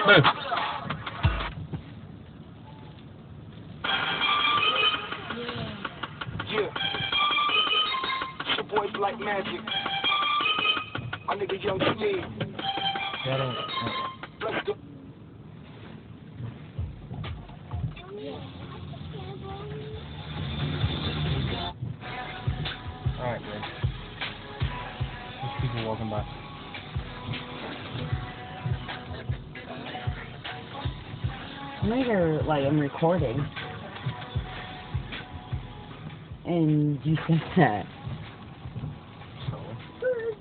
Yeah. It's your boy Black Magic. My nigga Young Steve. Let's go. Alright, good. There's people walking by. Later, like, I'm recording. And you said that.